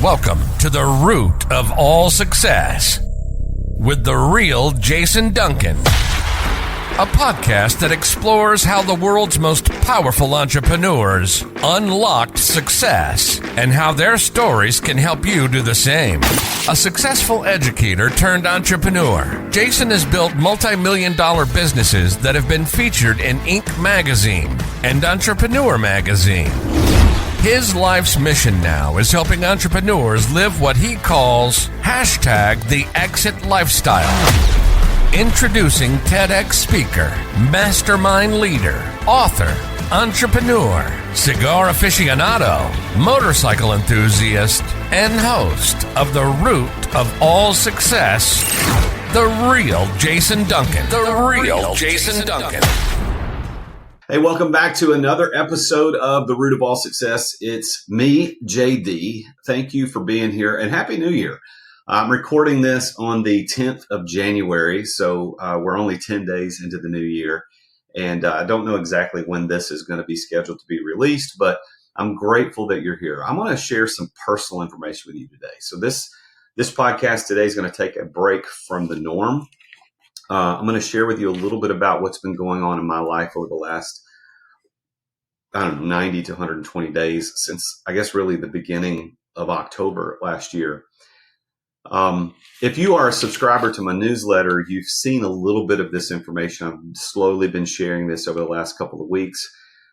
Welcome to the root of all success with the Real Jason Duncan, a podcast that explores how the world's most powerful entrepreneurs unlocked success and how their stories can help you do the same. A successful educator turned entrepreneur, Jason has built multi-million-dollar businesses that have been featured in Inc. magazine and Entrepreneur magazine. His life's mission now is helping entrepreneurs live what he calls #the exit lifestyle. Introducing TEDx speaker, mastermind leader, author, entrepreneur, cigar aficionado, motorcycle enthusiast, and host of The Root of All Success, the Real Jason Duncan. The Real Jason Duncan. Hey, welcome back to another episode of The Root of All Success. It's me, JD. Thank you for being here and Happy New Year. I'm recording this on the 10th of January, so we're only 10 days into the new year. And I don't know exactly when this is going to be scheduled to be released, but I'm grateful that you're here. I'm going to share some personal information with you today. So this podcast today is going to take a break from the norm. I'm going to share with you a little bit about what's been going on in my life over the last, 90 to 120 days since, I guess, really the beginning of October last year. If you are a subscriber to my newsletter, you've seen a little bit of this information. I've slowly been sharing this over the last couple of weeks,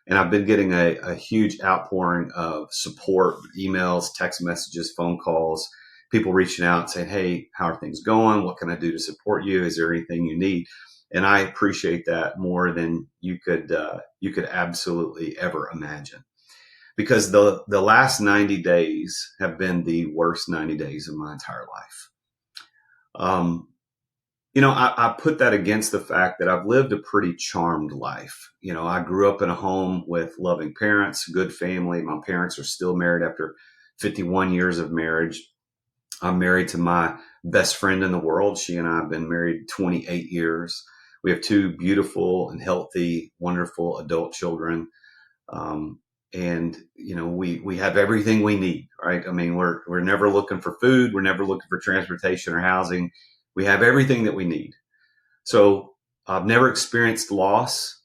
and I've been getting a huge outpouring of support, emails, text messages, phone calls, people reaching out saying, hey, how are things going? What can I do to support you? Is there anything you need? And I appreciate that more than you could absolutely ever imagine. Because the last 90 days have been the worst 90 days of my entire life. I put that against the fact that I've lived a pretty charmed life. I grew up in a home with loving parents, good family. My parents are still married after 51 years of marriage. I'm married to my best friend in the world. She and I have been married 28 years. We have two beautiful and healthy, wonderful adult children. And we have everything we need, right? I mean, we're never looking for food. We're never looking for transportation or housing. We have everything that we need. So I've never experienced loss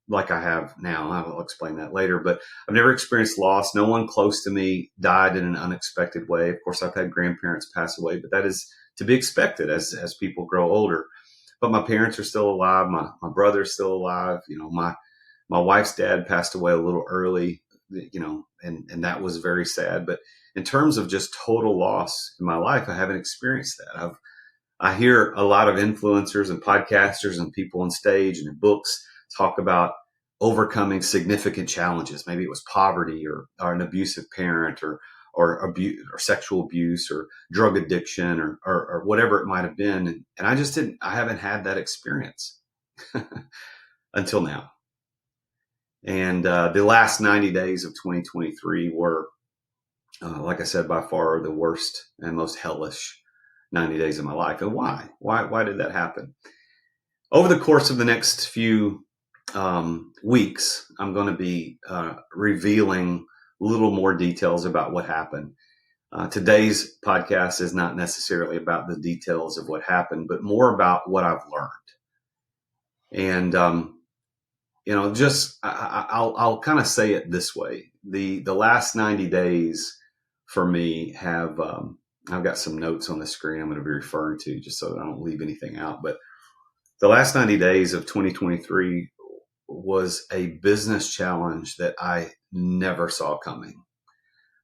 like I have now. I'll explain that later, but I've never experienced loss. No one close to me died in an unexpected way. Of course, I've had grandparents pass away, but that is to be expected as people grow older. But my parents are still alive. My brother's still alive. My wife's dad passed away a little early, and that was very sad. But in terms of just total loss in my life, I haven't experienced that. I hear a lot of influencers and podcasters and people on stage and in books talk about overcoming significant challenges. Maybe it was poverty or an abusive parent or abuse or sexual abuse or drug addiction or whatever it might have been. And I haven't had that experience until now. And the last 90 days of 2023 were, like I said, by far the worst and most hellish 90 days of my life. And why? Why did that happen? Over the course of the next few weeks, I'm going to be revealing a little more details about what happened. Today's podcast is not necessarily about the details of what happened, but more about what I've learned. And I'll kind of say it this way. The last 90 days for me have, I've got some notes on the screen I'm going to be referring to just so that I don't leave anything out. But the last 90 days of 2023 was a business challenge that I never saw coming,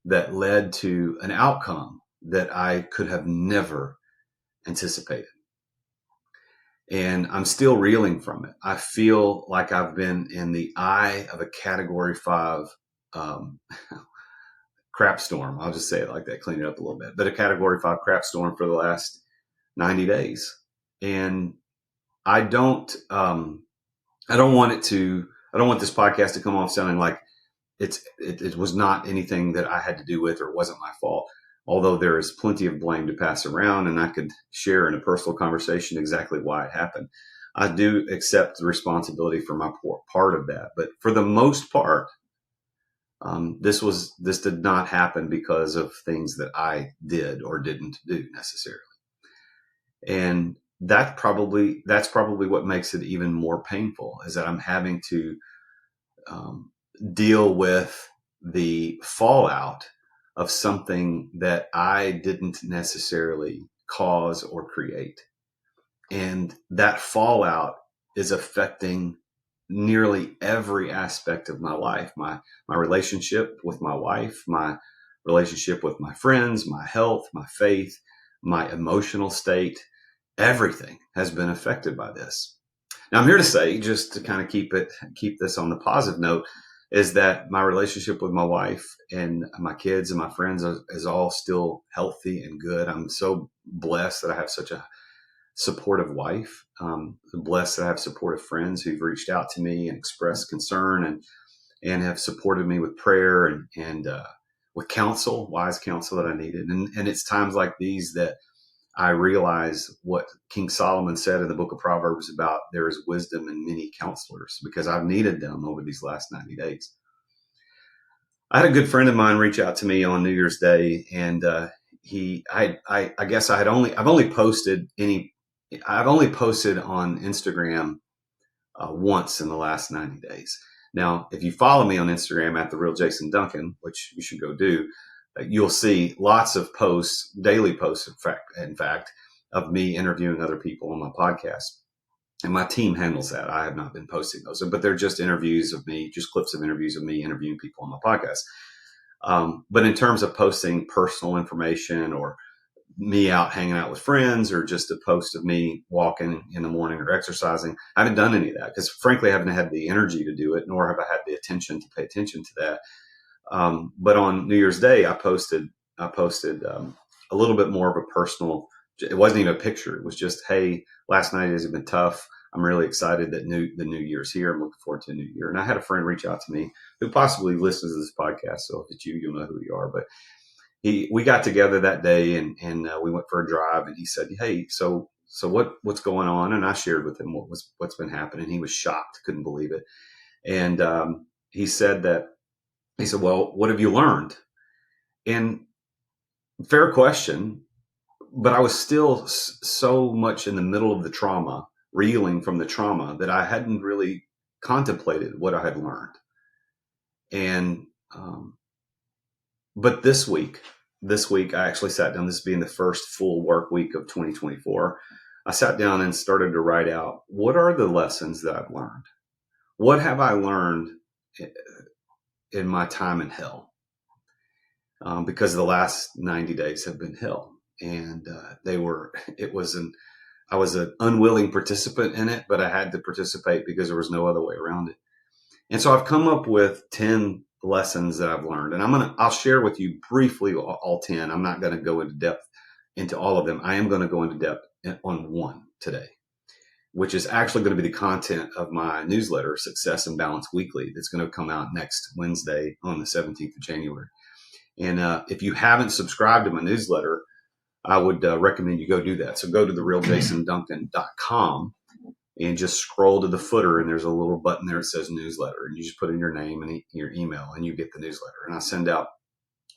that led to an outcome that I could have never anticipated. And I'm still reeling from it. I feel like I've been in the eye of a Category 5 crap storm. I'll just say it like that, clean it up a little bit. But a Category 5 crap storm for the last 90 days. And I don't want this podcast to come off sounding like it was not anything that I had to do with or it wasn't my fault. Although there is plenty of blame to pass around, and I could share in a personal conversation exactly why it happened. I do accept the responsibility for my part of that. But for the most part, This did not happen because of things that I did or didn't do necessarily. And that's probably what makes it even more painful, is that I'm having to deal with the fallout of something that I didn't necessarily cause or create. And that fallout is affecting nearly every aspect of my life, my relationship with my wife, my relationship with my friends, my health, my faith, my emotional state. Everything has been affected by this. Now, I'm here to say, just to kind of keep this on the positive note, is that my relationship with my wife and my kids and my friends is all still healthy and good. I'm so blessed that I have such a supportive wife. Blessed that I have supportive friends who've reached out to me and expressed concern and have supported me with prayer and with counsel, wise counsel that I needed. And it's times like these that I realize what King Solomon said in the book of Proverbs about there is wisdom in many counselors, because I've needed them over these last 90 days. I had a good friend of mine reach out to me on New Year's Day, and I guess I've only posted on Instagram once in the last 90 days. Now, if you follow me on Instagram at the Real Jason Duncan, which you should go do, you'll see lots of posts, daily posts, in fact, of me interviewing other people on my podcast. And my team handles that. I have not been posting those, but they're just interviews of me, just clips of interviews of me interviewing people on my podcast. But in terms of posting personal information or me out hanging out with friends or just a post of me walking in the morning or exercising, I haven't done any of that because, frankly, I haven't had the energy to do it, nor have I had the attention to pay attention to that. But on New Year's Day, I posted a little bit more of a personal. It wasn't even a picture. It was just, hey, last night has been tough. I'm really excited that the new year's here. I'm looking forward to a new year. And I had a friend reach out to me who possibly listens to this podcast. So if it's you, you'll know who you are. But we got together that day and we went for a drive. And he said, hey, so what's going on? And I shared with him what's been happening. He was shocked, couldn't believe it. And he said, well, what have you learned? And fair question, but I was still so much in the middle of the trauma, reeling from the trauma, that I hadn't really contemplated what I had learned. And, but this week I actually sat down, this being the first full work week of 2024. I sat down and started to write out, what are the lessons that I've learned? What have I learned in my time in hell? Because the last 90 days have been hell. And I was an unwilling participant in it, but I had to participate because there was no other way around it. And so I've come up with 10 lessons that I've learned, and I'll share with you briefly all 10. I'm not going to go into depth into all of them. I am going to go into depth on one today, which is actually going to be the content of my newsletter, Success and Balance Weekly, that's going to come out next Wednesday on the 17th of January. And if you haven't subscribed to my newsletter, I would recommend you go do that. So go to therealjasonduncan.com and just scroll to the footer, and there's a little button there that says newsletter, and you just put in your name and your email, and you get the newsletter. And I send out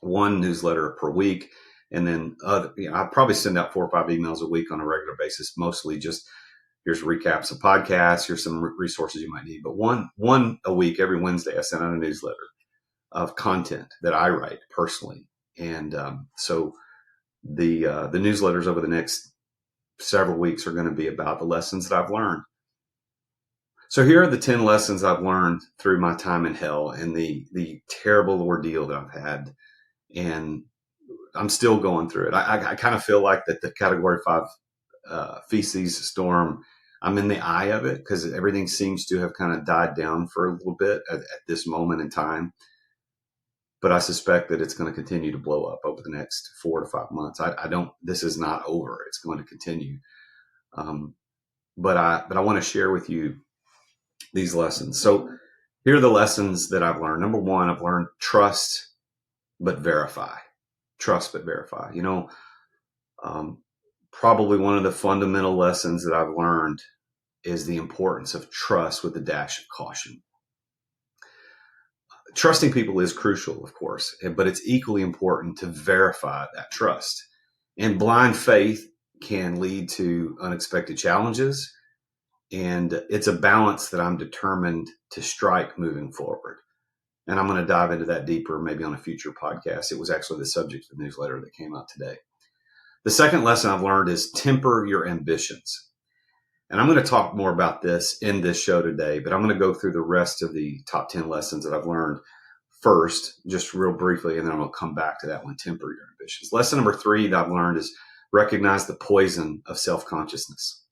one newsletter per week, and then I probably send out 4 or 5 emails a week on a regular basis, mostly just here's recaps of podcasts, here's some resources you might need. But one a week, every Wednesday, I send out a newsletter of content that I write personally. And so the newsletters over the next several weeks are going to be about the lessons that I've learned. So here are the 10 lessons I've learned through my time in hell and the terrible ordeal that I've had. And I'm still going through it. I kind of feel like that the category 5 feces storm, I'm in the eye of it because everything seems to have kind of died down for a little bit at this moment in time. But I suspect that it's going to continue to blow up over the next 4 to 5 months. This is not over. It's going to continue. But I want to share with you these lessons. So here are the lessons that I've learned. Number 1, I've learned trust, but verify. Trust, but verify. Probably one of the fundamental lessons that I've learned is the importance of trust with a dash of caution. Trusting people is crucial, of course, but it's equally important to verify that trust. And blind faith can lead to unexpected challenges. And it's a balance that I'm determined to strike moving forward. And I'm going to dive into that deeper, maybe on a future podcast. It was actually the subject of the newsletter that came out today. The second lesson I've learned is temper your ambitions. And I'm going to talk more about this in this show today, but I'm going to go through the rest of the top 10 lessons that I've learned first, just real briefly, and then I'm going to come back to that one, temper your ambitions. Lesson number 3 that I've learned is recognize the poison of self-consciousness.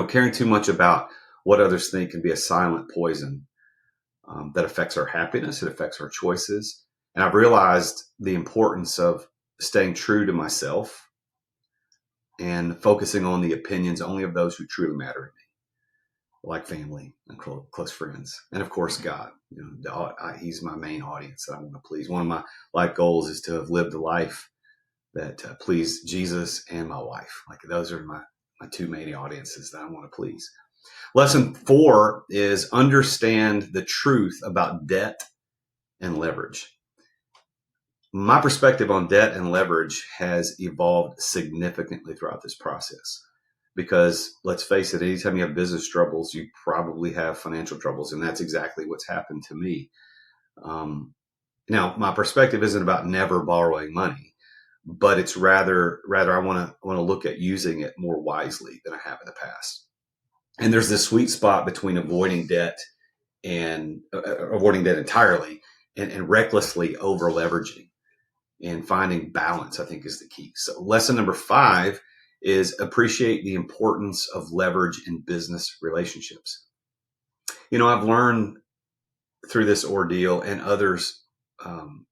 Caring too much about what others think can be a silent poison that affects our happiness. It affects our choices. And I've realized the importance of staying true to myself and focusing on the opinions only of those who truly matter to me, like family and close friends. And of course, God. He's my main audience that I want to please. One of my life goals is to have lived a life that pleased Jesus and my wife. Like, those are my two main audiences that I want to please. Lesson 4 is understand the truth about debt and leverage. My perspective on debt and leverage has evolved significantly throughout this process, because let's face it, anytime you have business troubles, you probably have financial troubles. And that's exactly what's happened to me. Now, my perspective isn't about never borrowing money, but it's rather I want to look at using it more wisely than I have in the past. And there's this sweet spot between avoiding debt and avoiding debt entirely and recklessly over leveraging. And finding balance, I think, is the key. So lesson number 5 is appreciate the importance of leverage in business relationships. I've learned through this ordeal, and others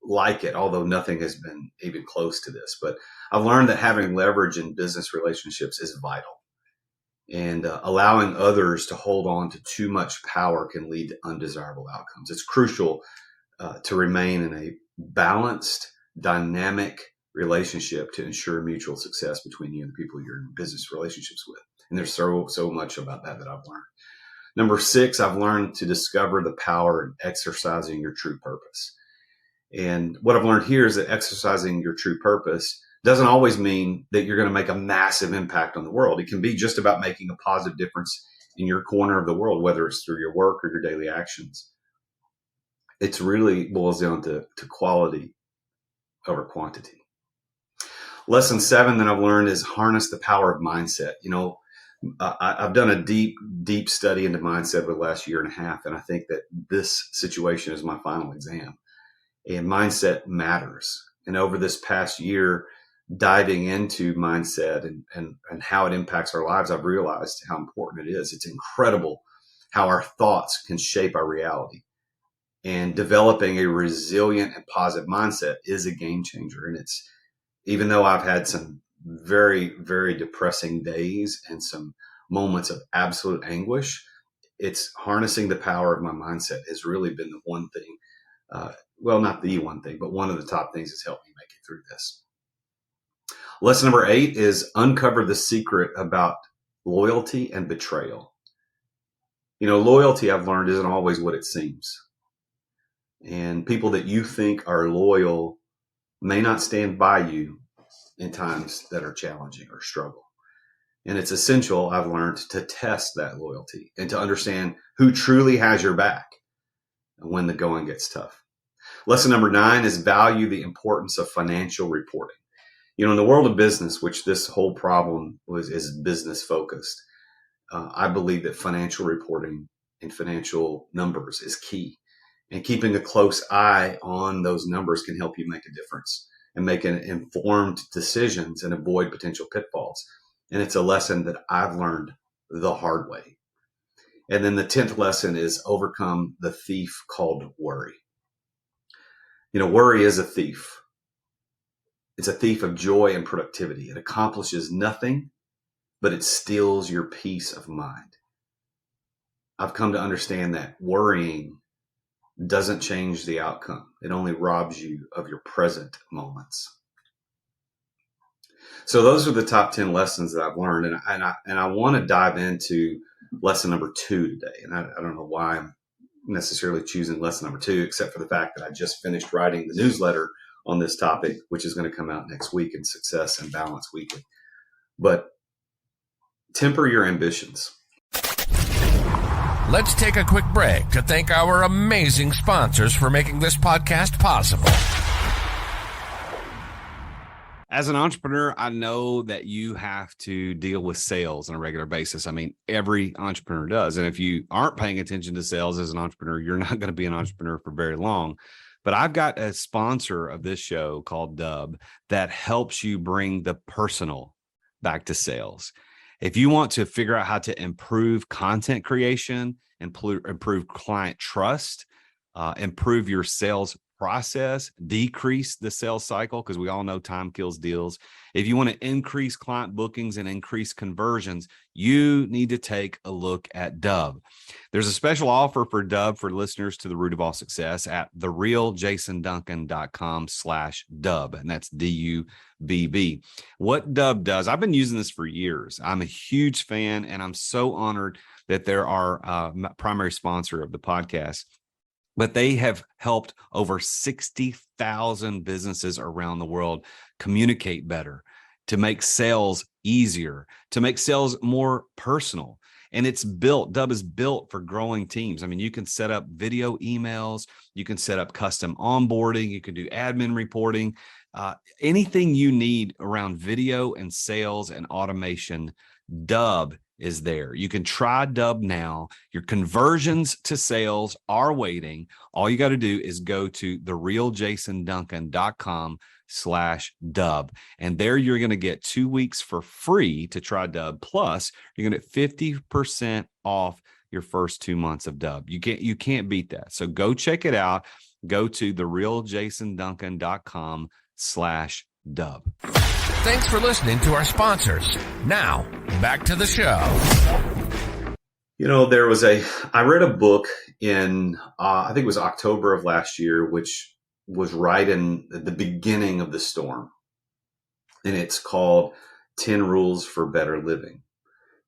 like it, although nothing has been even close to this, but I've learned that having leverage in business relationships is vital. And allowing others to hold on to too much power can lead to undesirable outcomes. It's crucial to remain in a balanced, dynamic relationship to ensure mutual success between you and the people you're in business relationships with. And there's so much about that I've learned. Number 6, I've learned to discover the power in exercising your true purpose. And what I've learned here is that exercising your true purpose doesn't always mean that you're going to make a massive impact on the world. It can be just about making a positive difference in your corner of the world, whether it's through your work or your daily actions. It's really boils down to quality over quantity. Lesson 7 that I've learned is harness the power of mindset. I've done a deep study into mindset over the last year and a half, and I think that this situation is my final exam. And mindset matters. And over this past year, diving into mindset and how it impacts our lives, I've realized how important it is. It's incredible how our thoughts can shape our reality. And developing a resilient and positive mindset is a game changer. And it's, even though I've had some very, very depressing days and some moments of absolute anguish, it's harnessing the power of my mindset has really been the one thing, not the one thing, but one of the top things that's helped me make it through this. Lesson number 8 is uncover the secret about loyalty and betrayal. Loyalty, I've learned, isn't always what it seems. And people that you think are loyal may not stand by you in times that are challenging or struggle. And it's essential, I've learned, to test that loyalty and to understand who truly has your back when the going gets tough. Lesson number 9 is value the importance of financial reporting. In the world of business, which this whole problem is business focused, I believe that financial reporting and financial numbers is key. And keeping a close eye on those numbers can help you make a difference and make informed decisions and avoid potential pitfalls. And it's a lesson that I've learned the hard way. And then the 10th lesson is overcome the thief called worry. Worry is a thief. It's a thief of joy and productivity. It accomplishes nothing, but it steals your peace of mind. I've come to understand that worrying doesn't change the outcome. It only robs you of your present moments. So those are the top 10 lessons that I've learned. And I want to dive into lesson number 2 today. And I don't know why I'm necessarily choosing lesson number 2, except for the fact that I just finished writing the newsletter on this topic, which is going to come out next week in Success and Balance Weekly. But temper your ambitions. Let's take a quick break to thank our amazing sponsors for making this podcast possible. As an entrepreneur, I know that you have to deal with sales on a regular basis. I mean, every entrepreneur does. And if you aren't paying attention to sales as an entrepreneur, you're not going to be an entrepreneur for very long. But I've got a sponsor of this show called Dub that helps you bring the personal back to sales. If you want to figure out how to improve content creation, improve client trust, improve your sales process, decrease the sales cycle, because we all know time kills deals. If you want to increase client bookings and increase conversions, you need to take a look at Dub. There's a special offer for Dub for listeners to The Root of All Success at therealjasonduncan.com/Dub. And that's DUBB. What Dub does, I've been using this for years. I'm a huge fan, and I'm so honored that they're our primary sponsor of the podcast. But they have helped over 60,000 businesses around the world communicate better, to make sales easier, to make sales more personal. And Dub is built for growing teams. I mean, you can set up video emails, you can set up custom onboarding, you can do admin reporting, anything you need around video and sales and automation. Dub is there. You can try Dub now. Your conversions to sales are waiting. All you got to do is go to therealjasonduncan.com/Dub. And there you're going to get 2 weeks for free to try Dub. Plus, you're going to get 50% off your first 2 months of Dub. You can't beat that. So go check it out. Go to therealjasonduncan.com/Dub. Thanks for listening to our sponsors. Now, back to the show. You know, I read a book in, I think it was October of last year, which was right in the beginning of the storm. And it's called 10 Rules for Better Living.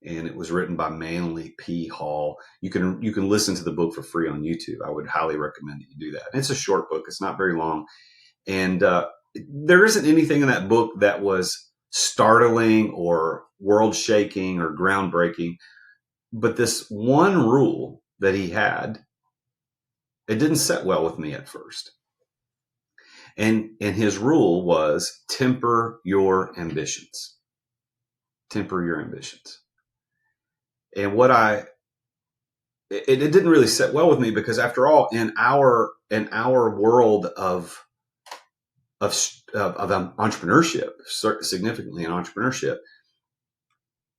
And it was written by Manly P. Hall. You can listen to the book for free on YouTube. I would highly recommend that you do that. And it's a short book. It's not very long. And, there isn't anything in that book that was startling or world-shaking or groundbreaking. But this one rule that he had, it didn't set well with me at first. And his rule was temper your ambitions. Temper your ambitions. And it didn't really set well with me, because after all, in our world of entrepreneurship, significantly in entrepreneurship,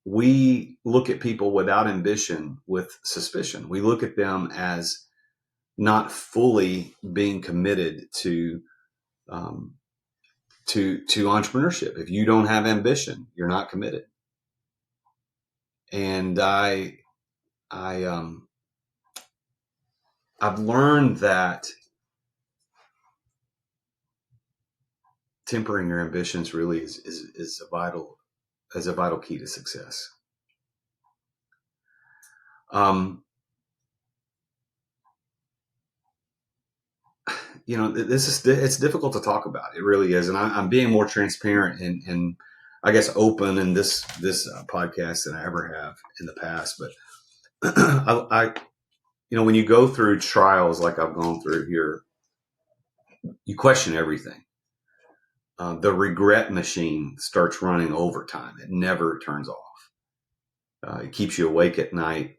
we look at people without ambition with suspicion. We look at them as not fully being committed to entrepreneurship. If you don't have ambition, you're not committed. And I've learned that tempering your ambitions really is a vital key to success. You know, it's difficult to talk about. It really is, and I'm being more transparent and I guess open in this podcast than I ever have in the past. But when you go through trials like I've gone through here, you question everything. The regret machine starts running overtime. It never turns off. It keeps you awake at night.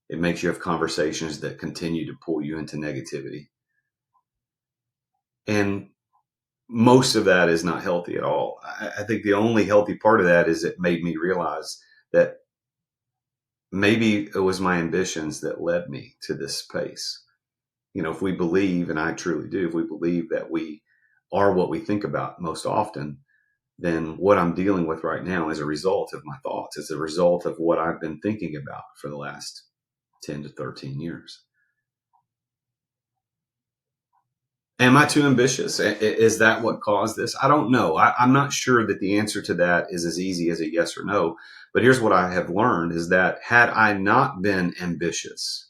It makes you have conversations that continue to pull you into negativity. And most of that is not healthy at all. I think the only healthy part of that is it made me realize that maybe it was my ambitions that led me to this space. You know, if we believe, and I truly do, if we believe that we are what we think about most often, then what I'm dealing with right now is a result of my thoughts. It's a result of what I've been thinking about for the last 10 to 13 years. Am I too ambitious? Is that what caused this? I don't know. I'm not sure that the answer to that is as easy as a yes or no. But here's what I have learned is that had I not been ambitious,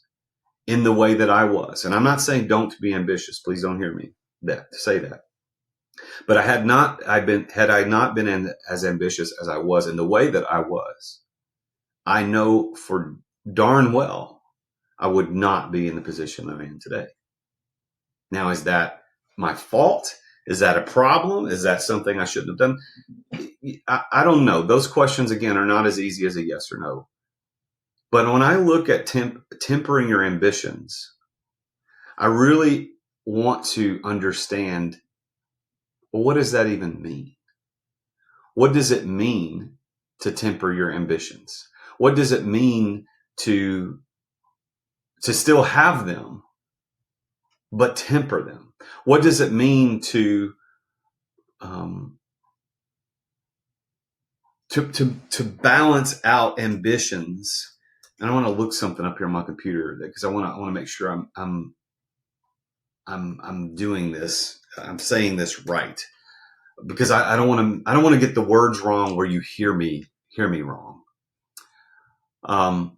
in the way that I was. And I'm not saying don't be ambitious. Please don't hear me say that. But had I not been as ambitious as I was in the way that I was, I know for darn well I would not be in the position that I am today. Now, is that my fault? Is that a problem? Is that something I shouldn't have done? I don't know. Those questions, again, are not as easy as a yes or no. But when I look at tempering your ambitions, I really want to understand, well, what does that even mean? What does it mean to temper your ambitions? What does it mean to still have them, but temper them? What does it mean to balance out ambitions? And I want to look something up here on my computer because I want to make sure I'm doing this. I'm saying this right, because I don't want to get the words wrong where you hear me wrong. I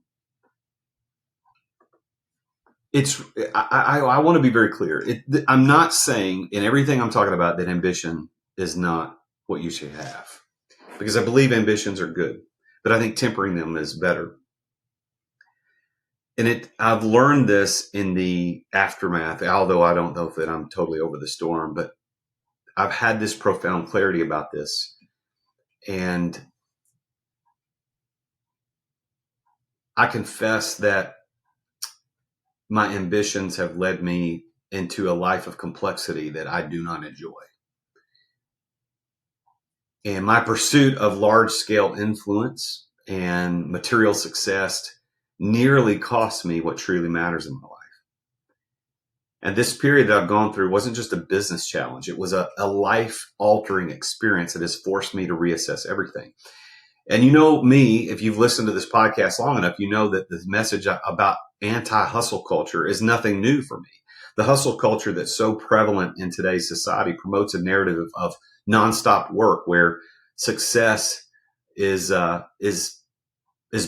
want to be very clear. I'm not saying in everything I'm talking about that ambition is not what you should have, because I believe ambitions are good, but I think tempering them is better. And I've learned this in the aftermath, although I don't know that I'm totally over the storm, but I've had this profound clarity about this. And I confess that my ambitions have led me into a life of complexity that I do not enjoy. And my pursuit of large-scale influence and material success nearly cost me what truly matters in my life. And this period that I've gone through wasn't just a business challenge. It was a life-altering experience that has forced me to reassess everything. And you know me, if you've listened to this podcast long enough, you know that the message about anti-hustle culture is nothing new for me. The hustle culture that's so prevalent in today's society promotes a narrative of nonstop work where success is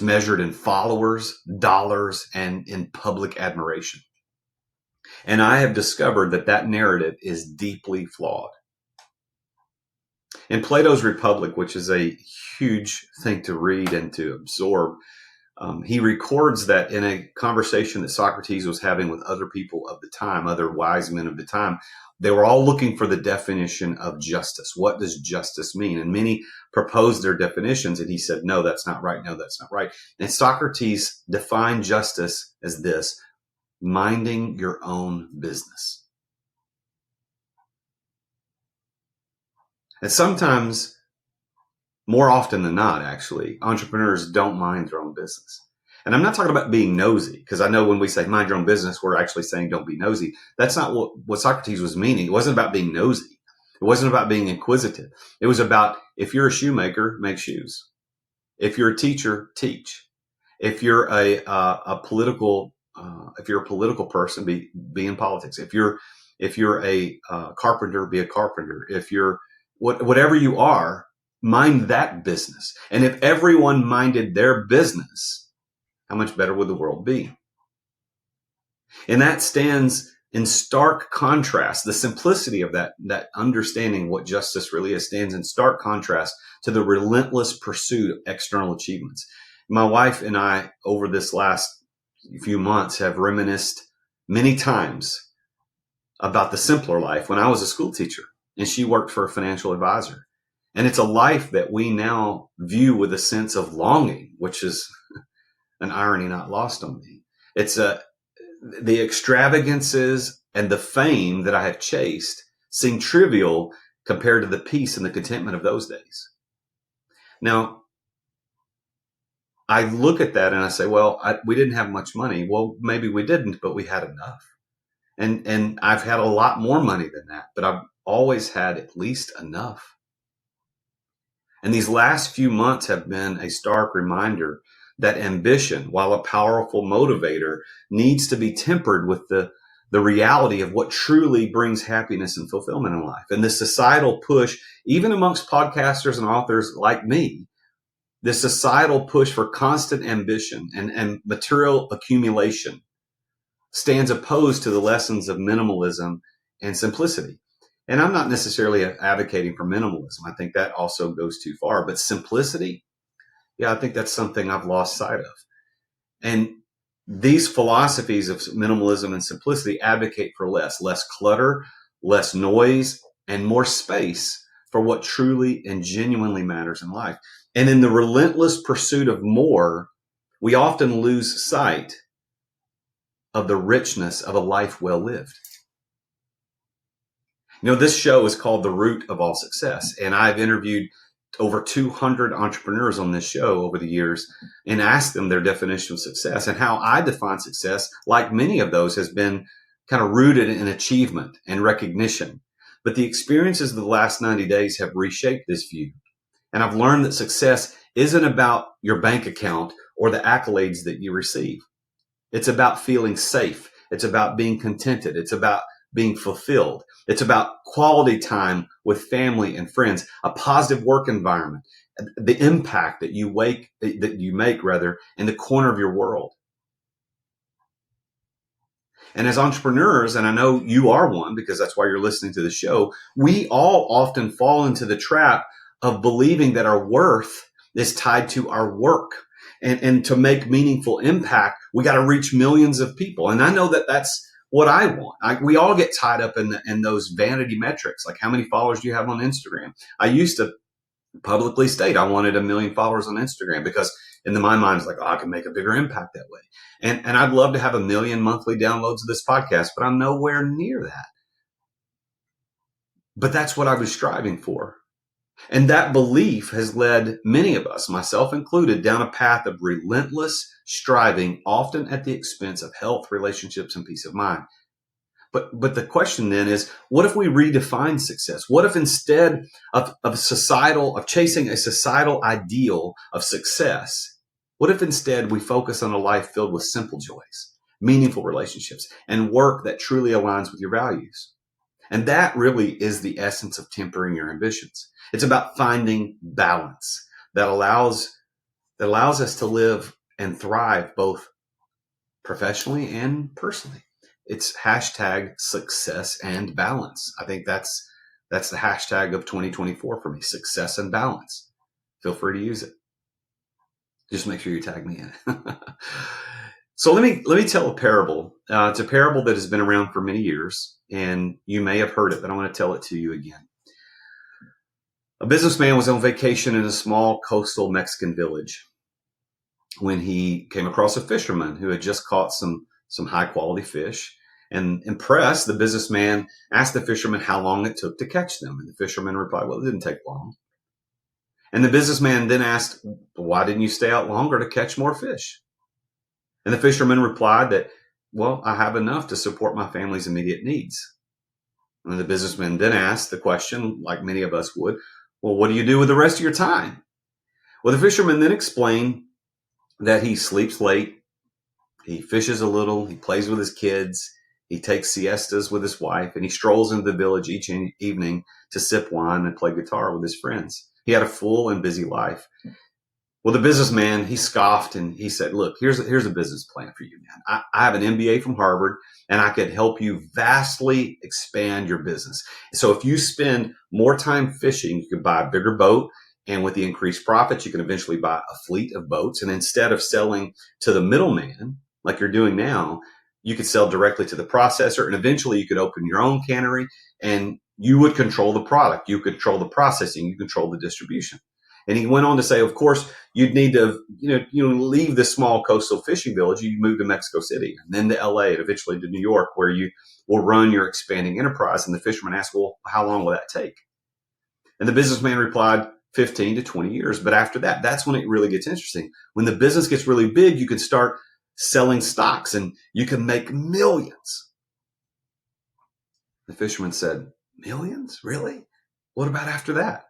measured in followers, dollars, and in public admiration. And I have discovered that narrative is deeply flawed. In Plato's Republic, which is a huge thing to read and to absorb, he records that in a conversation that Socrates was having with other people of the time, other wise men of the time, they were all looking for the definition of justice. What does justice mean? And many proposed their definitions, and he said, no, that's not right. No, that's not right. And Socrates defined justice as this: minding your own business. And sometimes, more often than not, actually, entrepreneurs don't mind their own business. And I'm not talking about being nosy, because I know when we say mind your own business, we're actually saying don't be nosy. That's not what Socrates was meaning. It wasn't about being nosy. It wasn't about being inquisitive. It was about, if you're a shoemaker, make shoes. If you're a teacher, teach. If you're a political person, be in politics. If you're a carpenter, be a carpenter. If you're whatever you are, mind that business. And if everyone minded their business, how much better would the world be? And that stands in stark contrast. The simplicity of that understanding what justice really is stands in stark contrast to the relentless pursuit of external achievements. My wife and I, over this last few months, have reminisced many times about the simpler life when I was a school teacher and she worked for a financial advisor. And it's a life that we now view with a sense of longing, which is an irony not lost on me. It's the extravagances and the fame that I have chased seem trivial compared to the peace and the contentment of those days. Now, I look at that and I say, well, we didn't have much money. Well, maybe we didn't, but we had enough. And I've had a lot more money than that, but I've always had at least enough. And these last few months have been a stark reminder that ambition, while a powerful motivator, needs to be tempered with the reality of what truly brings happiness and fulfillment in life. And the societal push, even amongst podcasters and authors like me, the societal push for constant ambition and material accumulation stands opposed to the lessons of minimalism and simplicity. And I'm not necessarily advocating for minimalism. I think that also goes too far. But simplicity, yeah, I think that's something I've lost sight of. And these philosophies of minimalism and simplicity advocate for less clutter, less noise, and more space for what truly and genuinely matters in life. And in the relentless pursuit of more, we often lose sight of the richness of a life well lived. You know, this show is called The Root of All Success, and I've interviewed over 200 entrepreneurs on this show over the years and asked them their definition of success. And how I define success, like many of those, has been kind of rooted in achievement and recognition. But the experiences of the last 90 days have reshaped this view. And I've learned that success isn't about your bank account or the accolades that you receive. It's about feeling safe. It's about being contented. It's about being fulfilled. It's about quality time with family and friends, a positive work environment, the impact that you make in the corner of your world. And as entrepreneurs, and I know you are one because that's why you're listening to the show, we all often fall into the trap of believing that our worth is tied to our work. And to make meaningful impact, we got to reach millions of people. And I know that that's what I want. We all get tied up in those vanity metrics, like how many followers do you have on Instagram? I used to publicly state I wanted 1 million followers on Instagram because in my mind, it's like, oh, I can make a bigger impact that way. And I'd love to have 1 million monthly downloads of this podcast, but I'm nowhere near that. But that's what I was striving for. And that belief has led many of us, myself included, down a path of relentless striving, often at the expense of health, relationships, and peace of mind. But the question then is, what if we redefine success? What if instead of chasing a societal ideal of success, what if instead we focus on a life filled with simple joys, meaningful relationships, and work that truly aligns with your values? And that really is the essence of tempering your ambitions. It's about finding balance that allows us to live and thrive both professionally and personally. It's hashtag success and balance. I think that's the hashtag of 2024 for me, success and balance. Feel free to use it. Just make sure you tag me in it. So let me tell a parable. It's a parable that has been around for many years, and you may have heard it, but I want to tell it to you again. A businessman was on vacation in a small coastal Mexican village when he came across a fisherman who had just caught some high quality fish. And impressed, the businessman asked the fisherman how long it took to catch them. And the fisherman replied, well, it didn't take long. And the businessman then asked, why didn't you stay out longer to catch more fish? And the fisherman replied that, well, I have enough to support my family's immediate needs. And the businessman then asked the question, like many of us would, well, what do you do with the rest of your time? Well, the fisherman then explained that he sleeps late, he fishes a little, he plays with his kids, he takes siestas with his wife, and he strolls into the village each evening to sip wine and play guitar with his friends. He had a full and busy life. Well, the businessman, he scoffed and he said, look, here's a business plan for you, man. I have an MBA from Harvard and I could help you vastly expand your business. So if you spend more time fishing, you can buy a bigger boat. And with the increased profits, you can eventually buy a fleet of boats. And instead of selling to the middleman, like you're doing now, you could sell directly to the processor. And eventually you could open your own cannery and you would control the product. You control the processing. You control the distribution. And he went on to say, of course, you'd need to, leave this small coastal fishing village. You move to Mexico City and then to LA and eventually to New York, where you will run your expanding enterprise. And the fisherman asked, well, how long will that take? And the businessman replied, 15 to 20 years. But after that, that's when it really gets interesting. When the business gets really big, you can start selling stocks and you can make millions. The fisherman said, millions? Really? What about after that?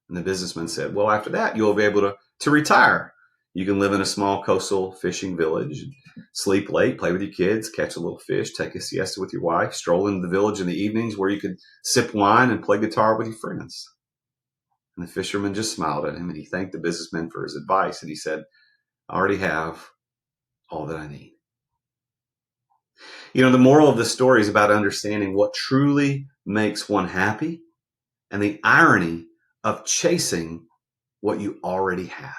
And the businessman said, well, after that, you'll be able to retire. You can live in a small coastal fishing village, sleep late, play with your kids, catch a little fish, take a siesta with your wife, stroll into the village in the evenings where you could sip wine and play guitar with your friends. And the fisherman just smiled at him and he thanked the businessman for his advice. And he said, I already have all that I need. The moral of the story is about understanding what truly makes one happy and the irony of chasing what you already have.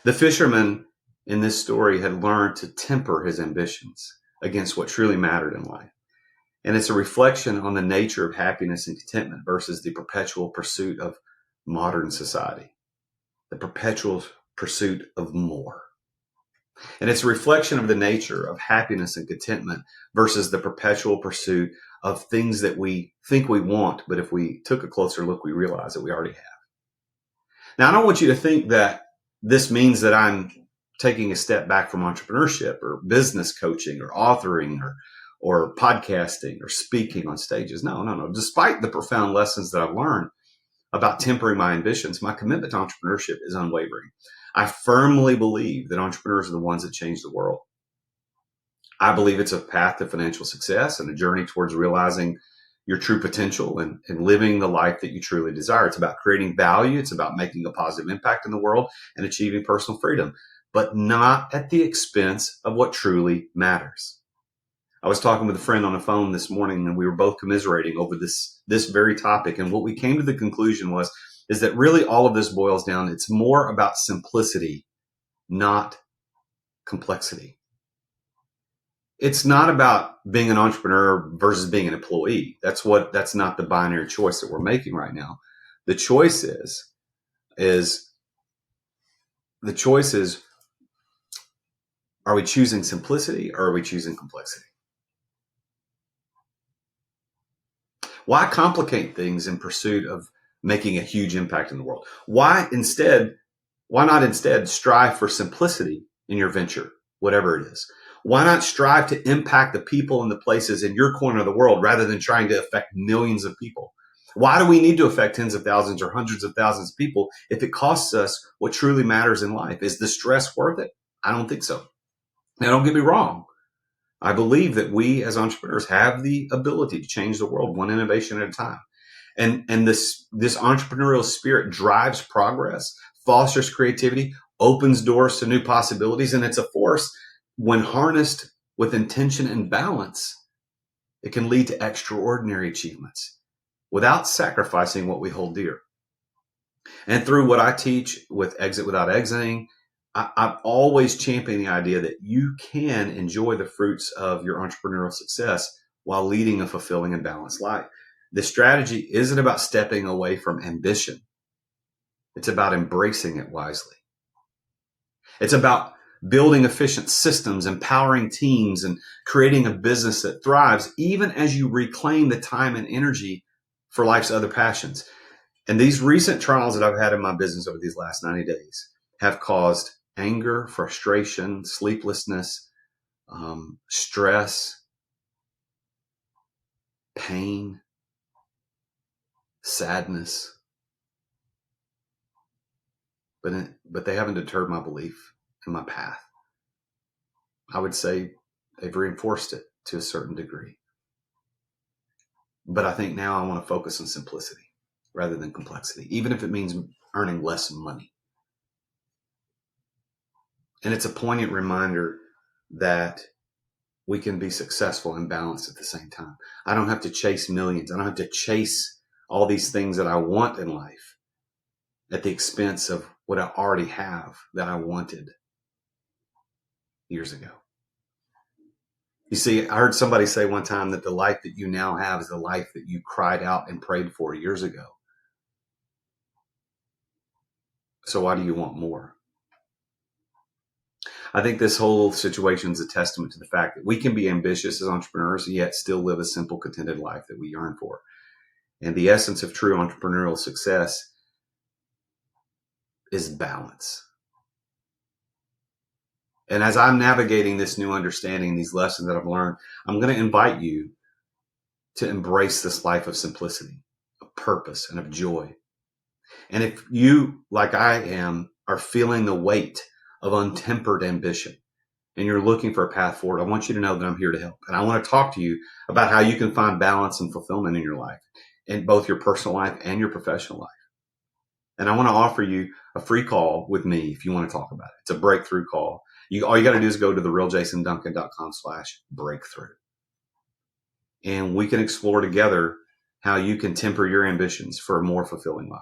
The fisherman in this story had learned to temper his ambitions against what truly mattered in life. And it's a reflection on the nature of happiness and contentment versus the perpetual pursuit of modern society, the perpetual pursuit of more. And it's a reflection of the nature of happiness and contentment versus the perpetual pursuit of things that we think we want, but if we took a closer look, we realize that we already have. Now, I don't want you to think that this means that I'm taking a step back from entrepreneurship or business coaching or authoring or podcasting or speaking on stages. No. Despite the profound lessons that I've learned about tempering my ambitions, my commitment to entrepreneurship is unwavering. I firmly believe that entrepreneurs are the ones that change the world. I believe it's a path to financial success and a journey towards realizing your true potential and living the life that you truly desire. It's about creating value. It's about making a positive impact in the world and achieving personal freedom, but not at the expense of what truly matters. I was talking with a friend on the phone this morning, and we were both commiserating over this very topic. And what we came to the conclusion is that really all of this boils down. It's more about simplicity, not complexity. It's not about being an entrepreneur versus being an employee. That's not the binary choice that we're making right now. The choice is are we choosing simplicity or are we choosing complexity? Why complicate things in pursuit of making a huge impact in the world? Why not instead strive for simplicity in your venture, whatever it is? Why not strive to impact the people and the places in your corner of the world rather than trying to affect millions of people? Why do we need to affect tens of thousands or hundreds of thousands of people if it costs us what truly matters in life? Is the stress worth it? I don't think so. Now, don't get me wrong. I believe that we as entrepreneurs have the ability to change the world one innovation at a time. And this entrepreneurial spirit drives progress, fosters creativity, opens doors to new possibilities, and it's a force when harnessed with intention and balance. It can lead to extraordinary achievements without sacrificing what we hold dear. And through what I teach with Exit Without Exiting, I've always championed the idea that you can enjoy the fruits of your entrepreneurial success while leading a fulfilling and balanced life. The strategy isn't about stepping away from ambition. It's about embracing it wisely. It's about building efficient systems, empowering teams, and creating a business that thrives, even as you reclaim the time and energy for life's other passions. And these recent trials that I've had in my business over these last 90 days have caused anger, frustration, sleeplessness, stress, pain, sadness. But they haven't deterred my belief in my path. I would say they've reinforced it to a certain degree. But I think now I want to focus on simplicity rather than complexity, even if it means earning less money. And it's a poignant reminder that we can be successful and balanced at the same time. I don't have to chase millions. I don't have to chase all these things that I want in life at the expense of what I already have that I wanted years ago. You see, I heard somebody say one time that the life that you now have is the life that you cried out and prayed for years ago. So why do you want more? I think this whole situation is a testament to the fact that we can be ambitious as entrepreneurs, yet still live a simple, contented life that we yearn for. And the essence of true entrepreneurial success is balance. And as I'm navigating this new understanding, these lessons that I've learned, I'm going to invite you to embrace this life of simplicity, of purpose, and of joy. And if you, like I am, are feeling the weight of untempered ambition and you're looking for a path forward, I want you to know that I'm here to help. And I want to talk to you about how you can find balance and fulfillment in your life, in both your personal life and your professional life. And I want to offer you a free call with me if you want to talk about it. It's a breakthrough call. All you got to do is go to therealjasonduncan.com/breakthrough. And we can explore together how you can temper your ambitions for a more fulfilling life.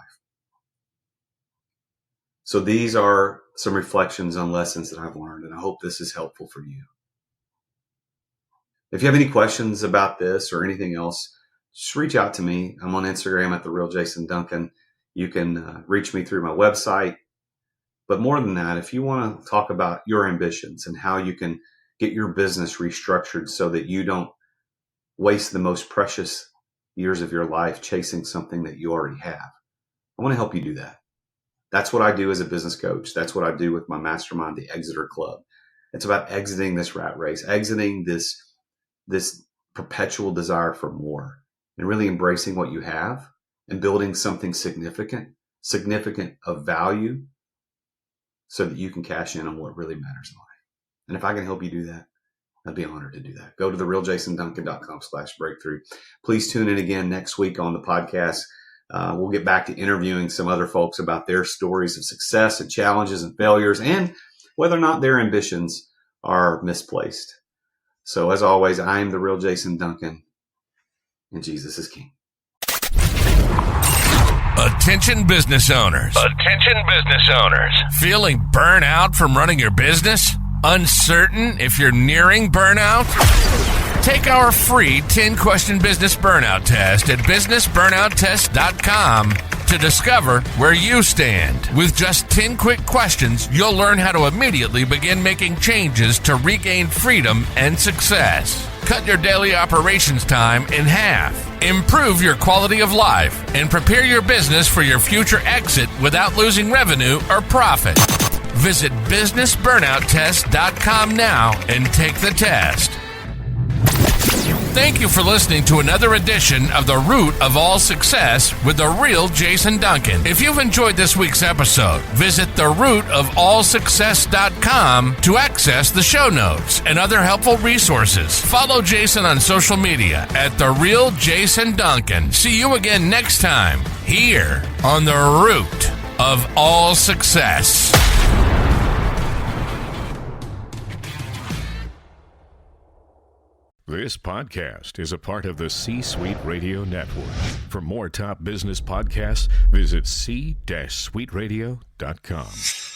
So these are some reflections on lessons that I've learned, and I hope this is helpful for you. If you have any questions about this or anything else, just reach out to me. I'm on Instagram at @therealjasonduncan. You can reach me through my website. But more than that, if you want to talk about your ambitions and how you can get your business restructured so that you don't waste the most precious years of your life chasing something that you already have, I want to help you do that. That's what I do as a business coach. That's what I do with my mastermind, the Exiter Club. It's about exiting this rat race, exiting this perpetual desire for more, and really embracing what you have and building something significant of value so that you can cash in on what really matters in life. And if I can help you do that, I'd be honored to do that. Go to therealjasonduncan.com/breakthrough. Please tune in again next week on the podcast. We'll get back to interviewing some other folks about their stories of success and challenges and failures and whether or not their ambitions are misplaced. So as always, I am the real Jason Duncan, and Jesus is King. Attention business owners. Attention business owners. Feeling burnout from running your business? Uncertain if you're nearing burnout? Take our free 10-question business burnout test at businessburnouttest.com to discover where you stand. With just 10 quick questions, you'll learn how to immediately begin making changes to regain freedom and success. Cut your daily operations time in half. Improve your quality of life and prepare your business for your future exit without losing revenue or profit. Visit businessburnouttest.com now and take the test. Thank you for listening to another edition of The Root of All Success with the real Jason Duncan. If you've enjoyed this week's episode, visit therootofallsuccess.com to access the show notes and other helpful resources. Follow Jason on social media at The Real Jason Duncan. See you again next time here on The Root of All Success. This podcast is a part of the C-Suite Radio Network. For more top business podcasts, visit c-suiteradio.com.